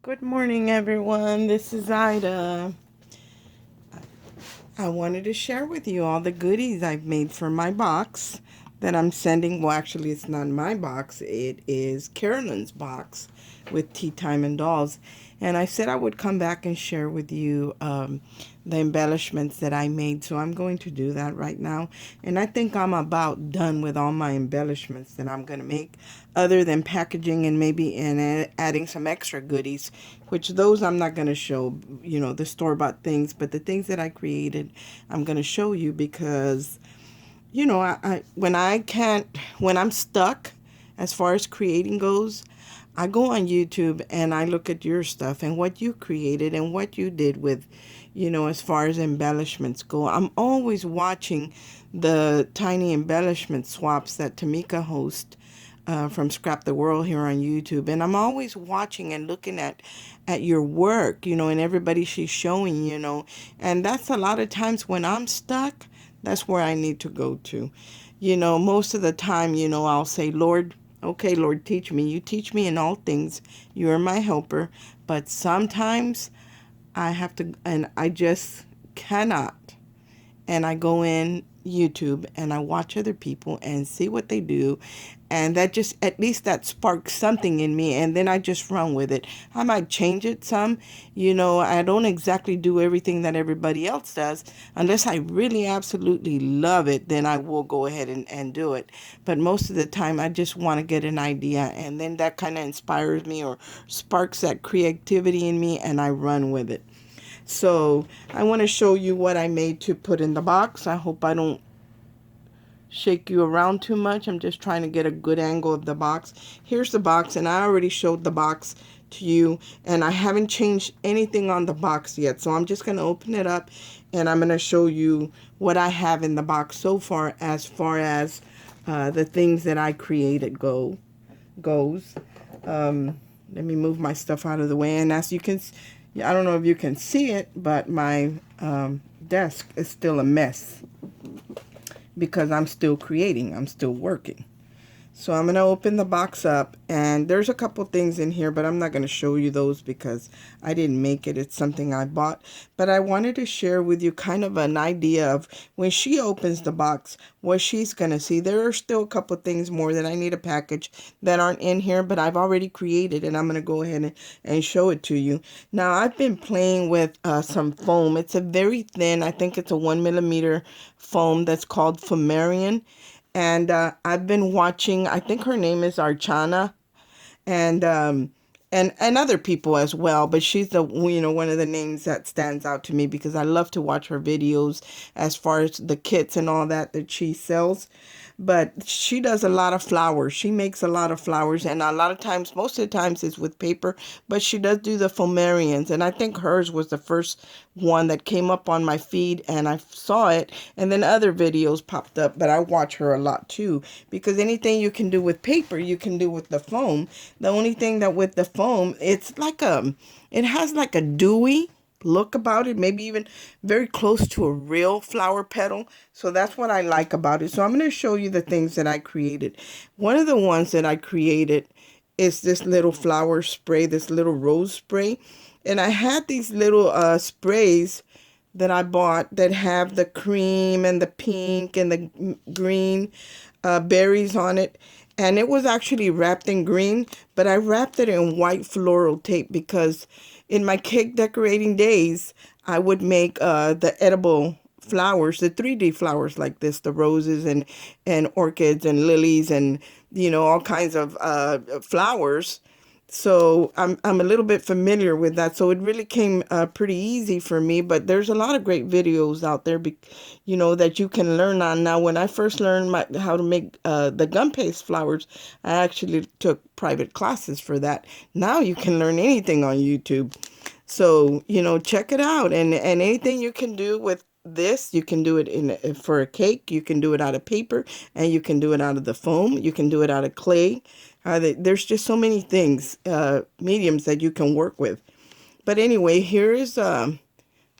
Good morning, everyone. This is Ida. I wanted to share with you all the goodies I've made for my box that I'm sending. Well, actually, it's not my box. It is Carolyn's box with Tea Time and Dolls. And I said I would come back and share with you the embellishments that I made. So I'm going to do that right now. And I think I'm about done with all my embellishments that I'm going to make, other than packaging and maybe adding some extra goodies, which those I'm not going to show, the store-bought things. But the things that I created, I'm going to show you because, when I'm stuck as far as creating goes, I go on YouTube and I look at your stuff and what you created and what you did with, as far as embellishments go. I'm always watching the tiny embellishment swaps that Tamika hosts from Scrap the World here on YouTube. And I'm always watching and looking at your work, and everybody she's showing, And that's a lot of times when I'm stuck, that's where I need to go to. Most of the time, I'll say, Lord, okay, Lord, teach me. You teach me in all things. You are my helper. But sometimes I have to, and I just cannot. And I go in YouTube and I watch other people and see what they do. And that just, at least that sparks something in me. And then I just run with it. I might change it some. I don't exactly do everything that everybody else does. Unless I really absolutely love it, then I will go ahead and do it. But most of the time, I just want to get an idea. And then that kind of inspires me or sparks that creativity in me and I run with it. So I want to show you what I made to put in the box. I hope I don't shake you around too much. I'm just trying to get a good angle of the box. Here's the box, and I already showed the box to you, and I haven't changed anything on the box yet. So I'm just going to open it up, and I'm going to show you what I have in the box so far as the things that I created goes. Let me move my stuff out of the way, and as you can, I don't know if you can see it, but my desk is still a mess because I'm still creating. I'm still working. So I'm going to open the box up, and there's a couple things in here, but I'm not going to show you those because I didn't make it. It's something I bought. But I wanted to share with you kind of an idea of when she opens the box, what she's going to see. There are still a couple things more that I need to package that aren't in here, but I've already created, and I'm going to go ahead and show it to you. Now, I've been playing with some foam. It's a very thin, I think it's a 1 millimeter foam that's called Fomarian. And I've been watching, I think her name is Archana, and and other people as well, but she's the one of the names that stands out to me because I love to watch her videos as far as the kits and all that she sells. But she does a lot of flowers. She makes a lot of flowers, and a lot of times, most of the times it's with paper, but she does do the Fomarians, and I think hers was the first one that came up on my feed, and I saw it, and then other videos popped up, but I watch her a lot too, because anything you can do with paper, you can do with the foam. The only thing that with the foam, it has like a dewy look about it, maybe even very close to a real flower petal. So that's what I like about it. So I'm going to show you the things that I created. One of the ones that I created is this little flower spray, this little rose spray. And I had these little sprays that I bought that have the cream and the pink and the green berries on it. And it was actually wrapped in green, but I wrapped it in white floral tape because in my cake decorating days, I would make the edible flowers, the 3D flowers like this, the roses and orchids and lilies and, all kinds of flowers. So I'm a little bit familiar with that. So it really came pretty easy for me. But there's a lot of great videos out there, that you can learn on. Now, when I first learned how to make the gum paste flowers, I actually took private classes for that. Now you can learn anything on YouTube. So, check it out. And anything you can do with this, you can do it for a cake. You can do it out of paper, and you can do it out of the foam. You can do it out of clay. There's just so many things, mediums that you can work with. But anyway, here is the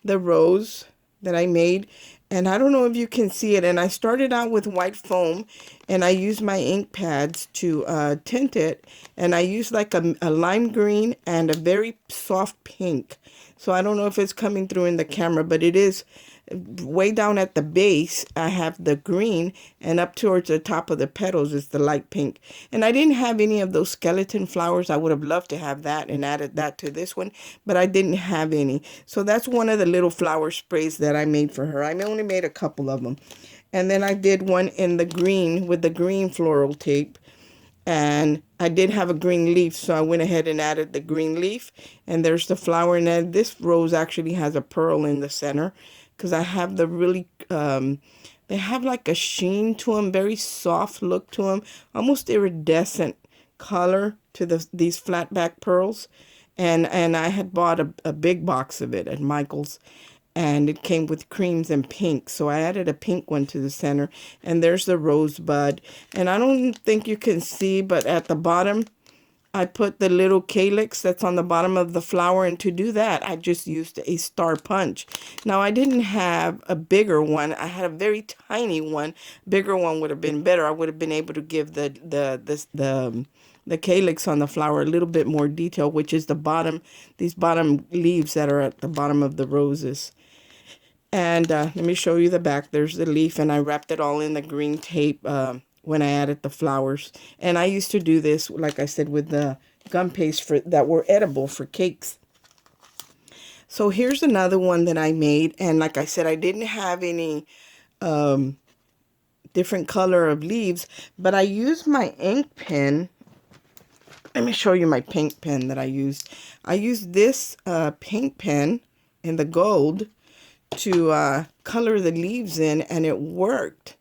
rose that I made. And I don't know if you can see it. And I started out with white foam, and I used my ink pads to tint it. And I used like a lime green and a very soft pink. So I don't know if it's coming through in the camera, but it is way down at the base. I have the green, and up towards the top of the petals is the light pink. And I didn't have any of those skeleton flowers. I would have loved to have that and added that to this one, but I didn't have any. So that's one of the little flower sprays that I made for her. I only made a couple of them. And then I did one in the green with the green floral tape. And I did have a green leaf, so I went ahead and added the green leaf. And there's the flower. And then this rose actually has a pearl in the center, because I have the really, they have like a sheen to them, very soft look to them, almost iridescent color to these flat back pearls. And I had bought a big box of it at Michael's, and it came with creams and pink. So I added a pink one to the center, and there's the rosebud. And I don't think you can see, but at the bottom, I put the little calyx that's on the bottom of the flower, and to do that, I just used a star punch. Now, I didn't have a bigger one. I had a very tiny one. Bigger one would have been better. I would have been able to give the calyx on the flower a little bit more detail, which is the bottom, these bottom leaves that are at the bottom of the roses. And let me show you the back. There's the leaf, and I wrapped it all in the green tape when I added the flowers. And I used to do this, like I said, with the gum paste that were edible for cakes. So here's another one that I made. And like I said, I didn't have any different color of leaves, but I used my ink pen. Let me show you my pink pen that I used. I used this pink pen in the gold to color the leaves in, and it worked.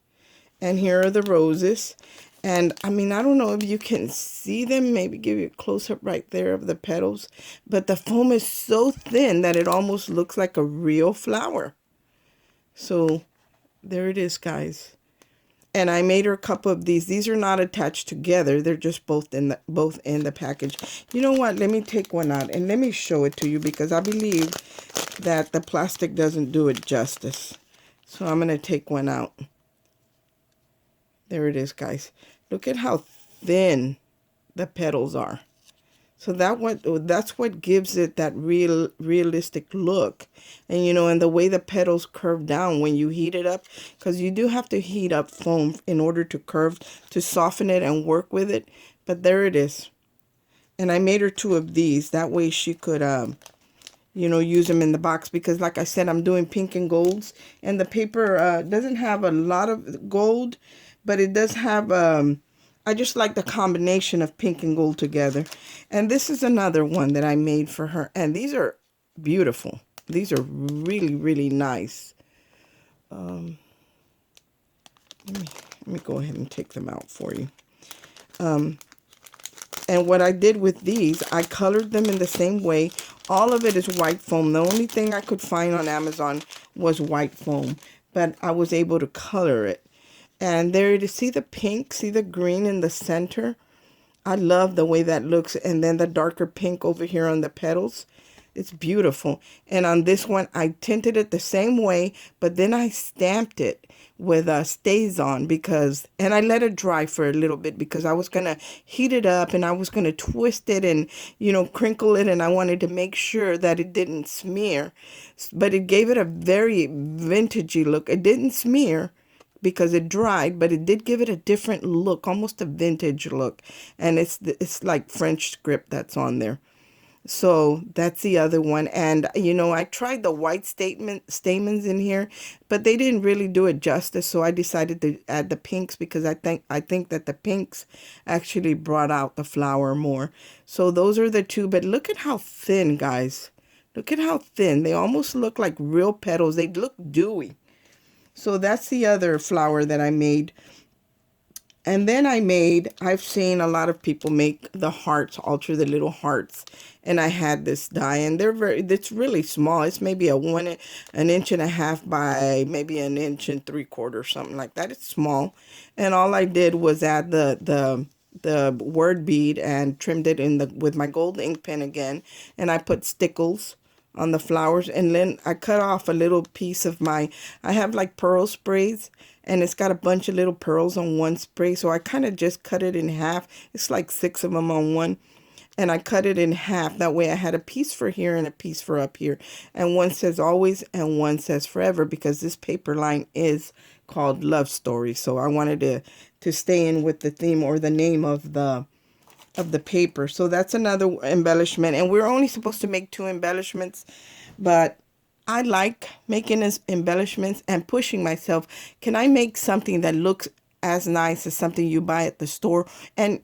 And here are the roses. And I mean, I don't know if you can see them, maybe give you a close-up right there of the petals, but the foam is so thin that it almost looks like a real flower. So there it is, guys. And I made her a couple of these. These are not attached together. They're just both in the package. You know what? Let me take one out and let me show it to you, because I believe that the plastic doesn't do it justice. So I'm going to take one out. There it is, guys. Look at how thin the petals are. So that's what gives it that realistic look. And you know, and the way the petals curve down when you heat it up, because you do have to heat up foam in order to curve, to soften it and work with it. But there it is. And I made her two of these. That way she could, you know, use them in the box, because like I said, I'm doing pink and golds. And the paper doesn't have a lot of gold, but it does have, I just like the combination of pink and gold together. And this is another one that I made for her. And these are beautiful. These are really, really nice. Let me go ahead and take them out for you. And what I did with these, I colored them in the same way. All of it is white foam. The only thing I could find on Amazon was white foam, but I was able to color it. And there you see the pink, see the green in the center. I love the way that looks. And then the darker pink over here on the petals. It's beautiful. And on this one, I tinted it the same way, but then I stamped it with StazOn, because, and I let it dry for a little bit, because I was going to heat it up and I was going to twist it and, you know, crinkle it. And I wanted to make sure that it didn't smear, but it gave it a very vintagey look. It didn't smear because it dried, but it did give it a different look, almost a vintage look. And it's like French script that's on there. So that's the other one. And, you know, I tried the white stamens in here, but they didn't really do it justice. So I decided to add the pinks, because I think that the pinks actually brought out the flower more. So those are the two. But look at how thin, guys. Look at how thin. They almost look like real petals. They look dewy. So that's the other flower that I made. And then I've seen a lot of people make the hearts, alter the little hearts. And I had this die, and it's really small. It's maybe an inch and a half by maybe an inch and 3/4, something like that. It's small. And all I did was add the word bead and trimmed it with my gold ink pen again. And I put stickles on the flowers. And then I cut off a little piece of I have like pearl sprays, and it's got a bunch of little pearls on one spray. So I kind of just cut it in half. It's like 6 of them on one. And I cut it in half. That way I had a piece for here and a piece for up here. And one says always and one says forever, because this paper line is called Love Story. So I wanted to stay in with the theme or the name of the paper. So that's another embellishment. And we're only supposed to make 2 embellishments, but I like making embellishments and pushing myself. Can I make something that looks as nice as something you buy at the store, and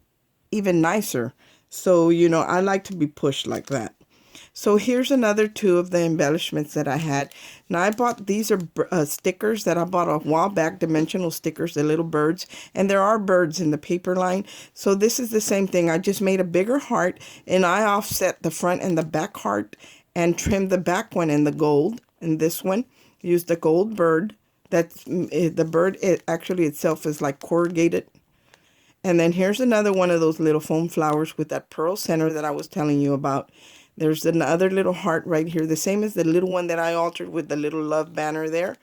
even nicer? So, you know, I like to be pushed like that. So here's another 2 of the embellishments that I had. Now I bought, these are stickers that I bought a while back, dimensional stickers, the little birds. And there are birds in the paper line. So this is the same thing. I just made a bigger heart, and I offset the front and the back heart and trimmed the back one in the gold. And this one, used the gold bird. That's the bird, it actually itself is like corrugated. And then here's another one of those little foam flowers with that pearl center that I was telling you about. There's another little heart right here, the same as the little one that I altered with the little love banner there.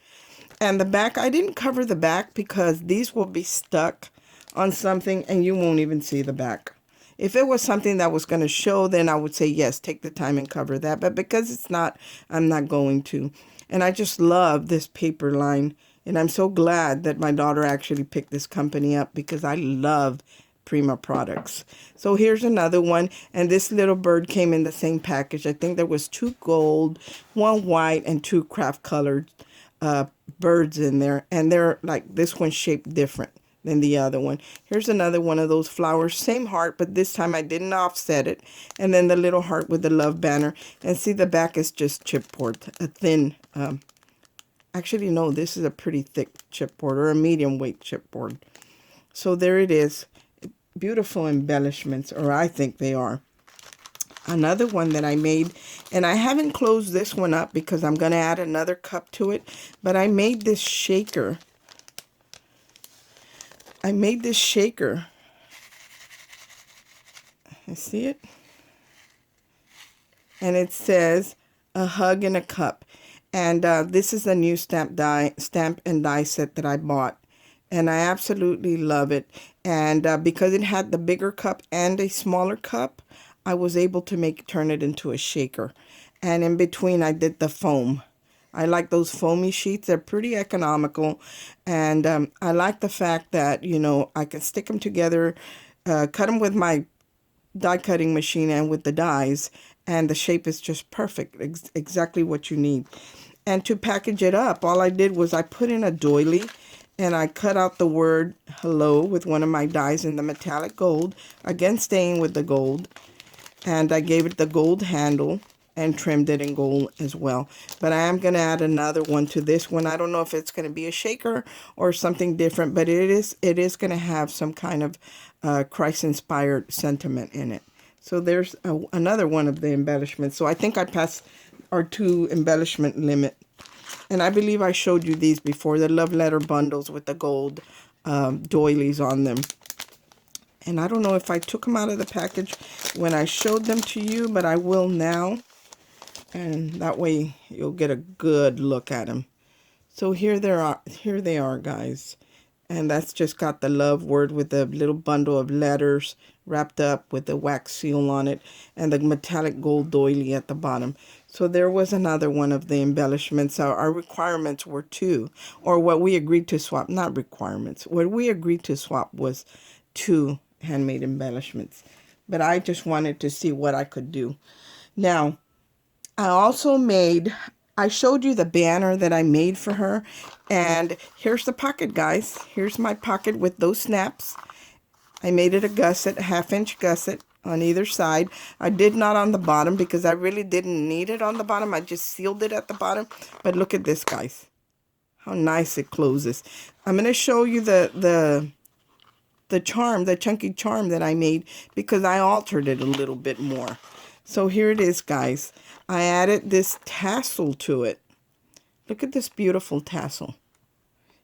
And the back, I didn't cover the back because these will be stuck on something and you won't even see the back. If it was something that was going to show, then I would say, yes, take the time and cover that. But because it's not, I'm not going to. And I just love this paper line. And I'm so glad that my daughter actually picked this company up, because I love Prima products. So here's another one. And this little bird came in the same package. I think there was 2 gold, 1 white, and 2 craft colored birds in there. And they're like, this one's shaped different than the other one. Here's another one of those flowers, same heart, but this time I didn't offset it. And then the little heart with the love banner. And see, the back is just chipboard, a thin, actually no, this is a pretty thick chipboard, or a medium weight chipboard. So there it is. Beautiful embellishments, or I think they are. Another one that I made, and I haven't closed this one up because I'm going to add another cup to it, but I made this shaker. I made this shaker. You see it? And it says a hug in a cup. And this is a new stamp and die set that I bought. And I absolutely love it. And because it had the bigger cup and a smaller cup, I was able to turn it into a shaker. And in between, I did the foam. I like those foamy sheets. They're pretty economical. And I like the fact that, you know, I can stick them together, cut them with my die cutting machine and with the dies. And the shape is just perfect. Exactly what you need. And to package it up, all I did was I put in a doily. And I cut out the word hello with one of my dies in the metallic gold. Again, staying with the gold. And I gave it the gold handle and trimmed it in gold as well. But I am going to add another one to this one. I don't know if it's going to be a shaker or something different. But it is going to have some kind of Christ-inspired sentiment in it. So there's another one of the embellishments. So I think I passed our 2 embellishment limit. And I believe I showed you these before, the love letter bundles with the gold doilies on them. And I don't know if I took them out of the package when I showed them to you, but I will now. And that way you'll get a good look at them. So here they are, guys. And that's just got the love word with the little bundle of letters wrapped up with the wax seal on it and the metallic gold doily at the bottom. So there was another one of the embellishments. Our requirements were 2, or what we agreed to swap, not requirements. What we agreed to swap was 2 handmade embellishments. But I just wanted to see what I could do. Now, I showed you the banner that I made for her. And here's the pocket, guys. Here's my pocket with those snaps. I made it a gusset, a 1/2-inch gusset on either side. I did not on the bottom because I really didn't need it on the bottom. I just sealed it at the bottom. But look at this, guys. How nice it closes. I'm going to show you the charm, the chunky charm that I made, because I altered it a little bit more. So here it is, guys. I added this tassel to it. Look at this beautiful tassel.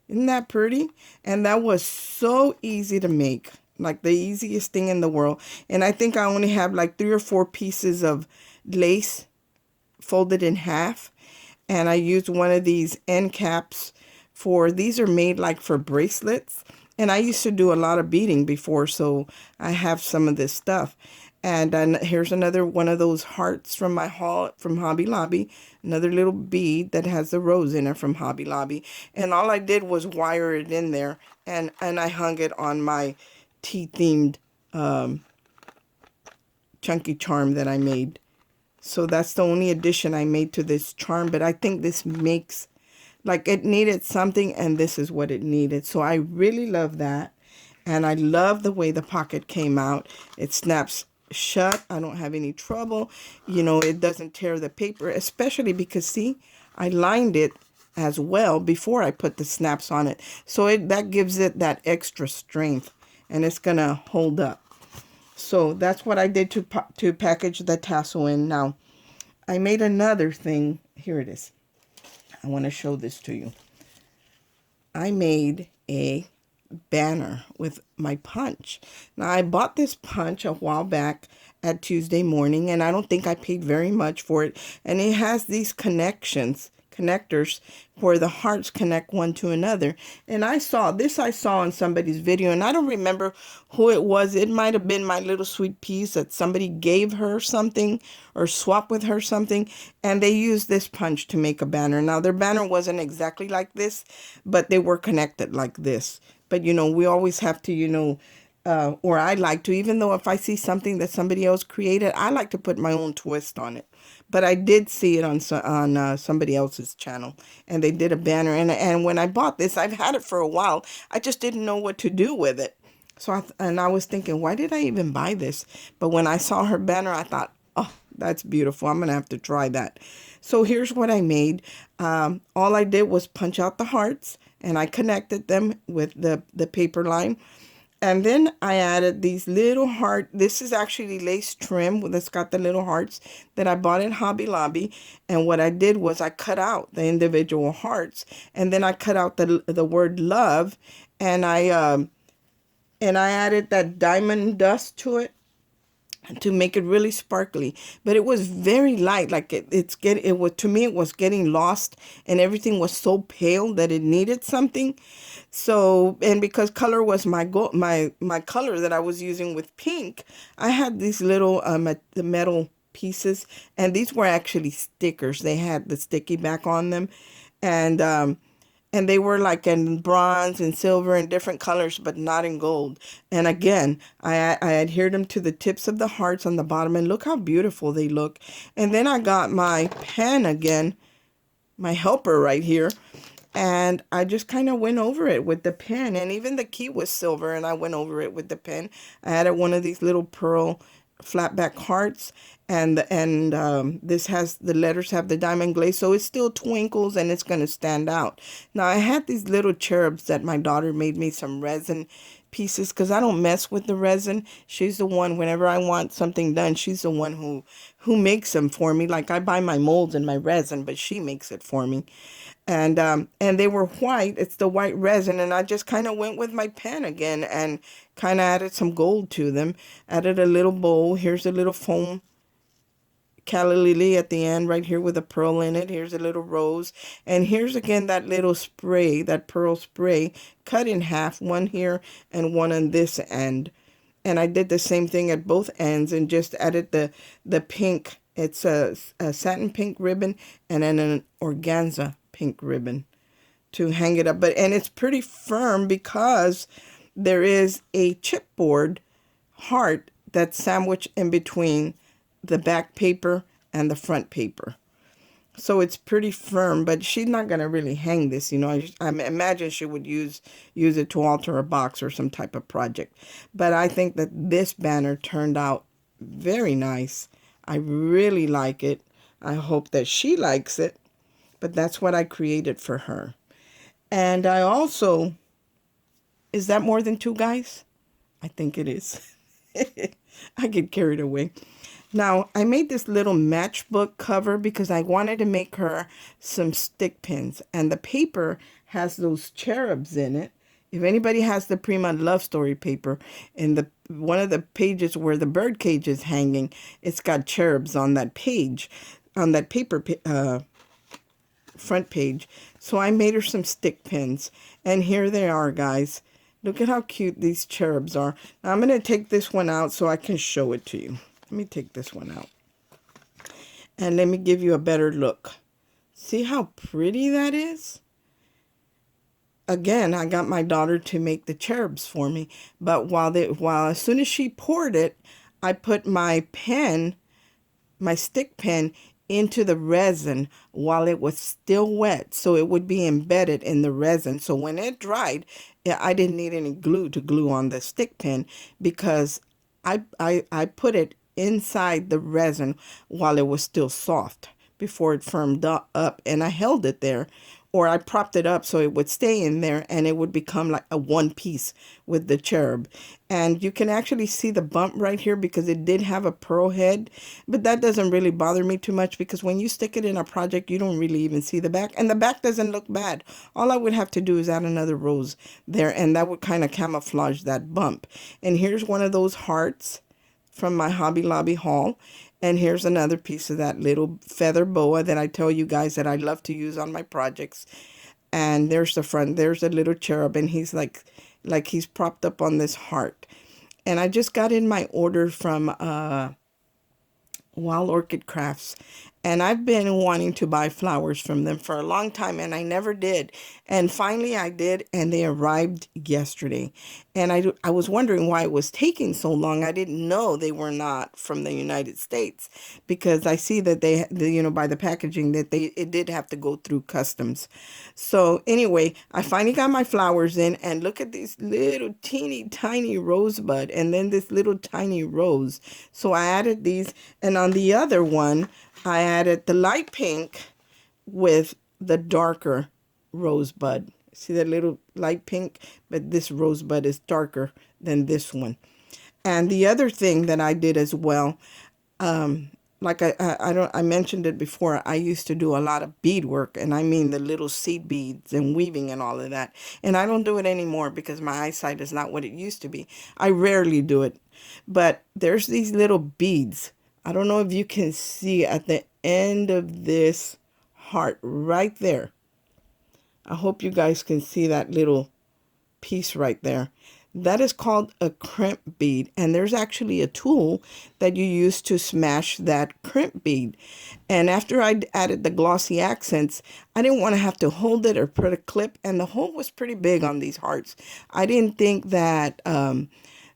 Isn't that pretty? And that was so easy to make. Like the easiest thing in the world. And I think I only have like 3 or 4 pieces of lace folded in half, and I used one of these end caps for, these are made like for bracelets. And I used to do a lot of beading before, so I have some of this stuff. And here's another one of those hearts from my haul from Hobby Lobby. Another little bead that has the rose in it from Hobby Lobby. And all I did was wire it in there, and I hung it on my tea-themed chunky charm that I made. So that's the only addition I made to this charm, but I think this makes, like, it needed something, and this is what it needed. So I really love that. And I love the way the pocket came out. It snaps shut. I don't have any trouble. You know, it doesn't tear the paper, especially because, see, I lined it as well before I put the snaps on it. So that gives it that extra strength, and it's going to hold up. So that's what I did to package the tassel in. Now, I made another thing. Here it is. I want to show this to you. I made a banner with my punch. Now, I bought this punch a while back at Tuesday Morning, and I don't think I paid very much for it. And it has these connectors where the hearts connect one to another. And I saw on somebody's video, and I don't remember who it was. It might have been my little sweet piece that somebody gave her something or swapped with her something, and they used this punch to make a banner. Now, their banner wasn't exactly like this, but they were connected like this. But, you know, we always have to, you know, or I like to, even though if I see something that somebody else created, I like to put my own twist on it. But I did see it on somebody else's channel, and they did a banner. And when I bought this, I've had it for a while. I just didn't know what to do with it. So I was thinking, why did I even buy this? But when I saw her banner, I thought, oh, that's beautiful. I'm going to have to try that. So here's what I made. All I did was punch out the hearts, and I connected them with the paper line. And then I added these little heart. This is actually lace trim that's got the little hearts that I bought at Hobby Lobby. And what I did was I cut out the individual hearts, and then I cut out the word love, and I added that diamond dust to it to make it really sparkly. But it was very light. Like it was, to me, it was getting lost, and everything was so pale that it needed something. So, and because color was my color that I was using with pink, I had these little the metal pieces, and these were actually stickers. They had the sticky back on them, and they were like in bronze and silver and different colors, but not in gold. And again, I adhered them to the tips of the hearts on the bottom, and look how beautiful they look. And then I got my pen again, my helper right here, and I just kind of went over it with the pen. And even the key was silver, and I went over it with the pen. I added one of these little pearl flat back hearts, and this has, the letters have the diamond glaze, so it still twinkles and it's going to stand out. Now, I had these little cherubs that my daughter made me some resin pieces, because I don't mess with the resin. She's the one, whenever I want something done, she's the one who makes them for me. Like, I buy my molds and my resin, but she makes it for me. And they were white. It's the white resin, and I just kind of went with my pen again and kind of added some gold to them. Added a little bowl. Here's a little foam calla lily at the end right here with a pearl in it. Here's a little rose, and here's again that little spray, that pearl spray, cut in half, one here and one on this end. And I did the same thing at both ends and just added the pink. It's a satin pink ribbon and then an organza pink ribbon to hang it up. And it's pretty firm because there is a chipboard heart that's sandwiched in between the back paper and the front paper. So it's pretty firm, but she's not going to really hang this, you know. I imagine she would use it to alter a box or some type of project. But I think that this banner turned out very nice. I really like it. I hope that she likes it. But that's what I created for her. And I also, is that more than two, guys? I think it is. I get carried away. Now, I made this little matchbook cover because I wanted to make her some stick pins. And the paper has those cherubs in it. If anybody has the Prima Love Story paper, in one of the pages where the bird cage is hanging, it's got cherubs on that page. on that paper front page. So I made her some stick pins, and here they are, guys. Look at how cute these cherubs are. Now I'm going to take this one out so I can show it to you. Let me take this one out, and let me give you a better look. See how pretty that is? Again, I got my daughter to make the cherubs for me, but while as soon as she poured it, I put my pen, my stick pen, into the resin while it was still wet, so it would be embedded in the resin. So when it dried, yeah, I didn't need any glue to glue on the stick pen, because I put it inside the resin while it was still soft before it firmed up, and I held it there, or I propped it up so it would stay in there, and it would become like a one piece with the cherub. And you can actually see the bump right here because it did have a pearl head, but that doesn't really bother me too much, because when you stick it in a project, you don't really even see the back, and the back doesn't look bad. All I would have to do is add another rose there, and that would kind of camouflage that bump. And here's one of those hearts from my Hobby Lobby haul. And here's another piece of that little feather boa that I tell you guys that I love to use on my projects. And there's the front. There's a little cherub, and he's like he's propped up on this heart. And I just got in my order from Wild Orchid Crafts, and I've been wanting to buy flowers from them for a long time, and I never did. And finally I did, and they arrived yesterday. And I was wondering why it was taking so long. I didn't know they were not from the United States, because I see that by the packaging that it did have to go through customs. So anyway, I finally got my flowers in, and look at these little teeny tiny rosebud, and then this little tiny rose. So I added these, and on the other one, I added the light pink with the darker rosebud. See that little light pink? But this rosebud is darker than this one. And the other thing that I did as well, like I mentioned it before, I used to do a lot of beadwork, and I mean the little seed beads and weaving and all of that. And I don't do it anymore because my eyesight is not what it used to be. I rarely do it. But there's these little beads. I don't know if you can see at the end of this heart right there. I hope you guys can see that little piece right there. That is called a crimp bead, and there's actually a tool that you use to smash that crimp bead. And after I added the glossy accents, I didn't want to have to hold it or put a clip, and the hole was pretty big on these hearts. I didn't think that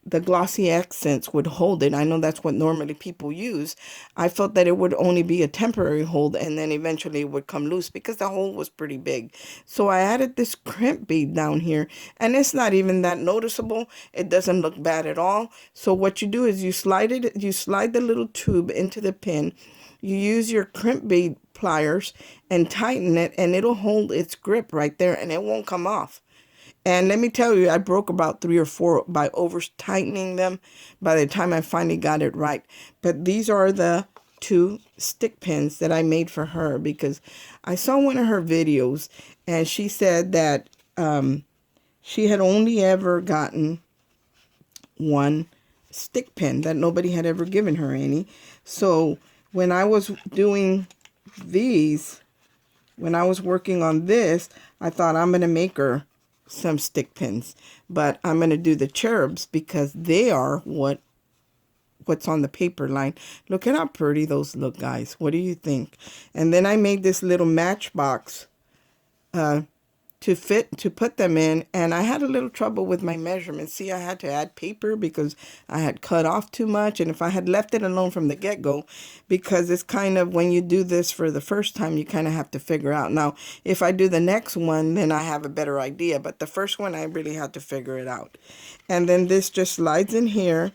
the glossy accents would hold it. I know that's what normally people use. I felt that it would only be a temporary hold, and then eventually it would come loose because the hole was pretty big. So I added this crimp bead down here, and it's not even that noticeable. It doesn't look bad at all. So what you do is you slide the little tube into the pin. You use your crimp bead pliers and tighten it, and it'll hold its grip right there, and it won't come off. And let me tell you, I broke about 3 or 4 by over tightening them by the time I finally got it right. But these are the 2 stick pins that I made for her, because I saw one of her videos, and she said that she had only ever gotten 1 stick pin, that nobody had ever given her any. So when I was doing these, when I was working on this, I thought I'm going to make her some stick pins, but I'm going to do the cherubs because they are what's on the paper line. Look at how pretty those look, guys. What do you think? And then I made this little matchbox to put them in, and I had a little trouble with my measurements. See, I had to add paper because I had cut off too much, and if I had left it alone from the get-go, because it's kind of, when you do this for the first time, you kind of have to figure out. Now, if I do the next one, then I have a better idea, but the first one, I really had to figure it out. And then this just slides in here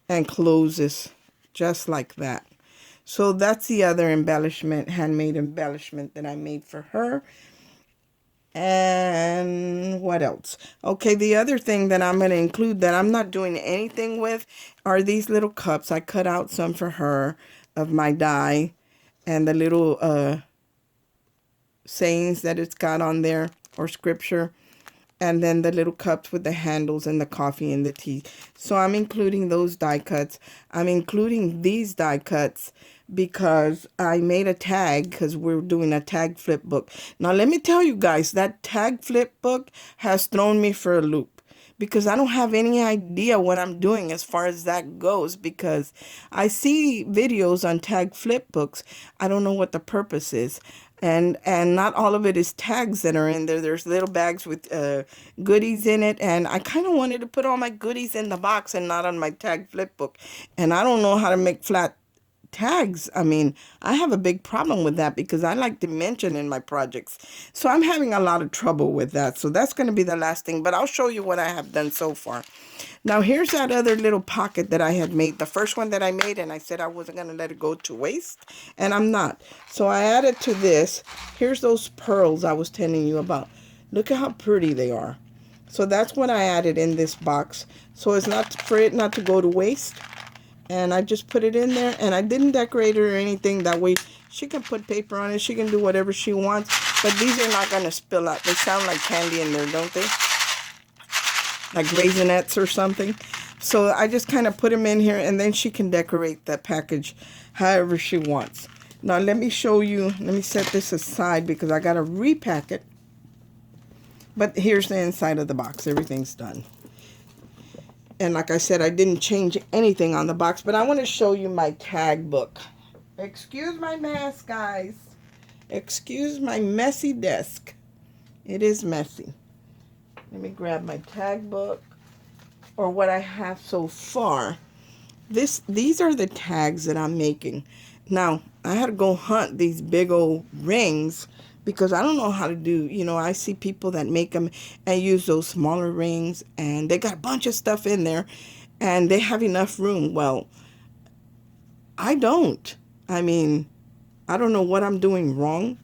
and closes just like that. So that's the other embellishment, handmade embellishment that I made for her. And what else? Okay, the other thing that I'm going to include that I'm not doing anything with are these little cups. I cut out some for her of my die, and the little sayings that it's got on there, or scripture. and then the little cups with the handles and the coffee and the tea. So I'm including those die cuts. I'm including these die cuts because I made a tag because we're doing a tag flip book. Now let me tell you guys, that tag flip book has thrown me for a loop because I don't have any idea what I'm doing as far as that goes, because I see videos on tag flip books. I don't know what the purpose is. And not all of it is tags that are in there. There's little bags with goodies in it, and I kind of wanted to put all my goodies in the box and not on my tag flip book. And I don't know how to make flat tags. I mean, I have a big problem with that because I like dimension in my projects. So I'm having a lot of trouble with that. So that's going to be the last thing, but I'll show you what I have done so far. Now here's that other little pocket that I had made. The first one that I made, and I said I wasn't going to let it go to waste, and I'm not. So I added to this. Here's those pearls I was telling you about. Look at how pretty they are. So that's what I added in this box. So it's not for it not to go to waste. And I just put it in there, and I didn't decorate it or anything. That way she can put paper on it. She can do whatever she wants. But these are not going to spill out. They sound like candy in there, don't they? Like Raisinets or something. So I just kind of put them in here, and then she can decorate that package however she wants. Now let me show you. Let me set this aside because I got to repack it. But here's the inside of the box. Everything's done. And like I said, I didn't change anything on the box, but I want to show you my tag book. Excuse my mess, guys. Excuse my messy desk. It is messy. Let me grab my tag book, or what I have so far. These are the tags that I'm making. Now, I had to go hunt these big old rings because I don't know how to do, I see people that make them and use those smaller rings, and they got a bunch of stuff in there and they have enough room. Well, I don't. I mean, I don't know what I'm doing wrong.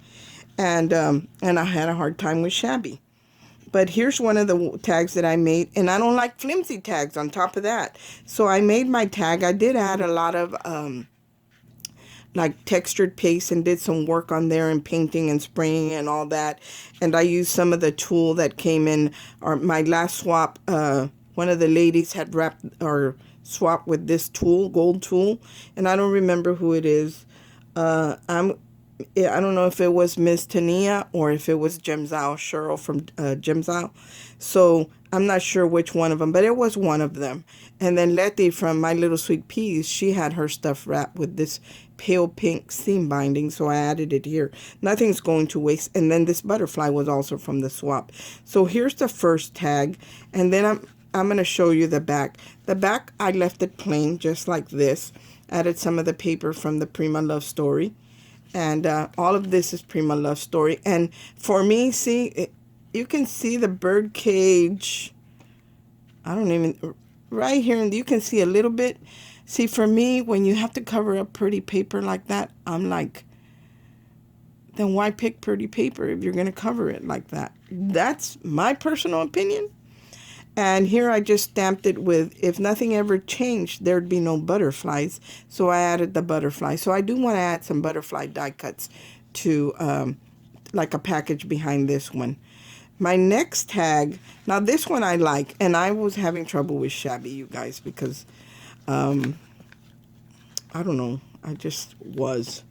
And I had a hard time with shabby. But here's one of the tags that I made, and I don't like flimsy tags on top of that. So I made my tag. I did add a lot of like textured paste and did some work on there and painting and spraying and all that. And I used some of the tulle that came in, or my last swap, one of the ladies had wrapped or swapped with this tulle, gold tulle, and I don't remember who it is. I don't know if it was Miss Tania or if it was Gemzao, Cheryl from Gemzao. So I'm not sure which one of them, but it was one of them. And then Letty from My Little Sweet Peas, she had her stuff wrapped with this pale pink seam binding, so I added it here. Nothing's going to waste. And then this butterfly was also from the swap. So here's the first tag, and then I'm going to show you the back. The back, I left it plain, just like this. Added some of the paper from the Prima Love Story. And all of this is Prima Love Story. And for me, see, you can see the bird cage. I don't even, right here, and you can see a little bit. See, for me, when you have to cover up pretty paper like that, I'm like, then why pick pretty paper if you're going to cover it like that? That's my personal opinion. And here I just stamped it with, if nothing ever changed, there'd be no butterflies. So I added the butterfly. So I do want to add some butterfly die cuts to like a package behind this one. My next tag, now this one I like, and I was having trouble with shabby, you guys, because I don't know, I just was.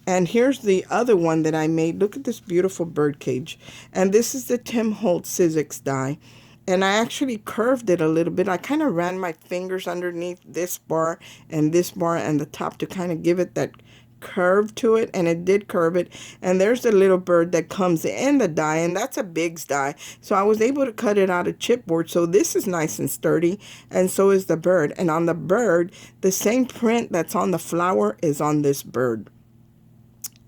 And here's the other one that I made. Look at this beautiful bird cage. And this is the Tim Holtz Sizzix die. And I actually curved it a little bit. I kind of ran my fingers underneath this bar and the top to kind of give it that curve to it, and it did curve it. And there's the little bird that comes in the die, and that's a Biggs die. So I was able to cut it out of chipboard. So this is nice and sturdy, and so is the bird. And on the bird, the same print that's on the flower is on this bird.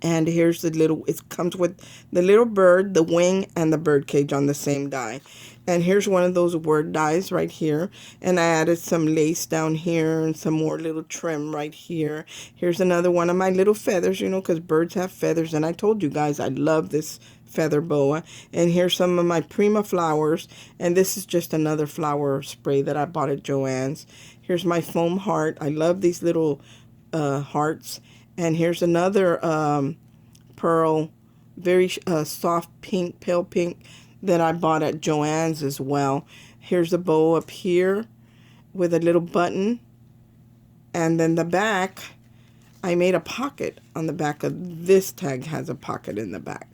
And here's the little, it comes with the little bird, the wing, and the bird cage on the same die. And here's one of those word dies right here. And I added some lace down here and some more little trim right here. Here's another one of my little feathers, because birds have feathers. And I told you guys I love this feather boa. And here's some of my Prima flowers. And this is just another flower spray that I bought at Joann's. Here's my foam heart. I love these little hearts. And here's another pearl, very soft pink, pale pink. that I bought at Joann's as well. Here's a bow up here with a little button, and then the back, I made a pocket on the back of this tag. Has a pocket in the back.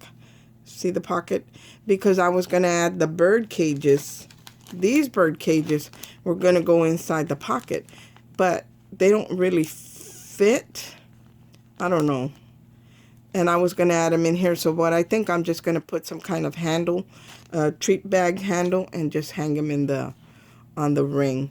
See the pocket? Because I was going to add the bird cages. These bird cages were going to go inside the pocket, but they don't really fit. I don't know. And I was going to add them in here. So what I think, I'm just going to put some kind of handle, treat bag handle, and just hang them in on the ring.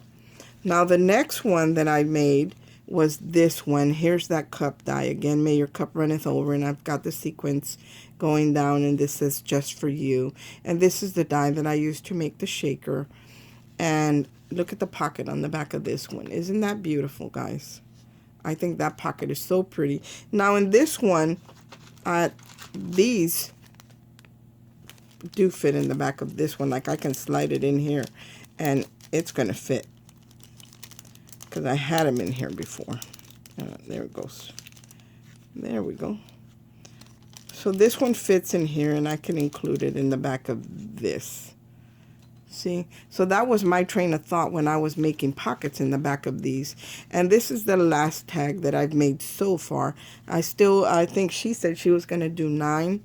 Now the next one that I made was this one. Here's that cup die again. May your cup runneth over, and I've got the sequence going down, and this says just for you. And this is the die that I used to make the shaker. And look at the pocket on the back of this one. Isn't that beautiful, guys? I think that pocket is so pretty. Now in this one, these do fit in the back of this one. Like I can slide it in here and it's gonna fit, because I had them in here before. There it goes. There we go. So this one fits in here, and I can include it in the back of this. See? So that was my train of thought when I was making pockets in the back of these. And this is the last tag that I've made so far. I think she said she was going to do 9.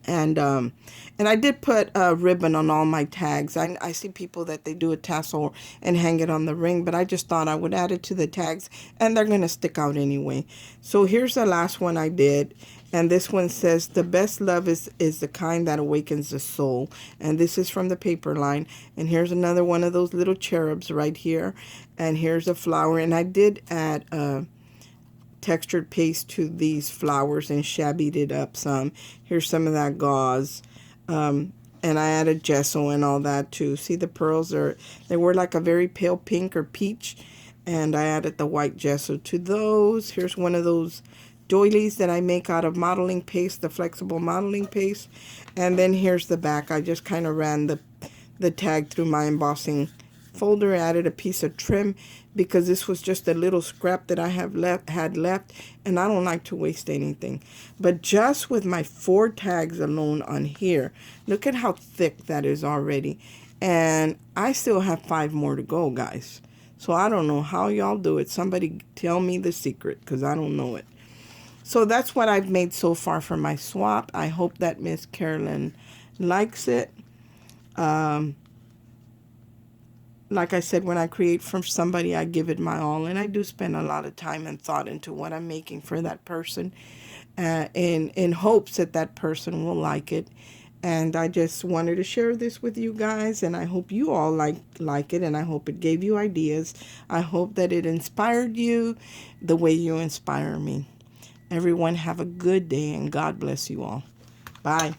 And I did put a ribbon on all my tags. I see people that they do a tassel and hang it on the ring, but I just thought I would add it to the tags, and they're going to stick out anyway. So here's the last one I did, and this one says, the best love is the kind that awakens the soul. And this is from the paper line. And here's another one of those little cherubs right here. And here's a flower, and I did add textured paste to these flowers and shabbied it up some. Here's some of that gauze, and I added gesso and all that too. See, the pearls they were like a very pale pink or peach, and I added the white gesso to those. Here's one of those doilies that I make out of modeling paste, the flexible modeling paste. And then here's the back. I just kind of ran the tag through my embossing folder, added a piece of trim, because this was just a little scrap that I had left, and I don't like to waste anything. But just with my 4 tags alone on here, look at how thick that is already. And I still have 5 more to go, guys. So I don't know how y'all do it. Somebody tell me the secret, because I don't know it. So that's what I've made so far for my swap. I hope that Miss Carolyn likes it. Like I said, when I create for somebody, I give it my all. And I do spend a lot of time and thought into what I'm making for that person, in hopes that that person will like it. And I just wanted to share this with you guys. And I hope you all like it. And I hope it gave you ideas. I hope that it inspired you the way you inspire me. Everyone have a good day, and God bless you all. Bye.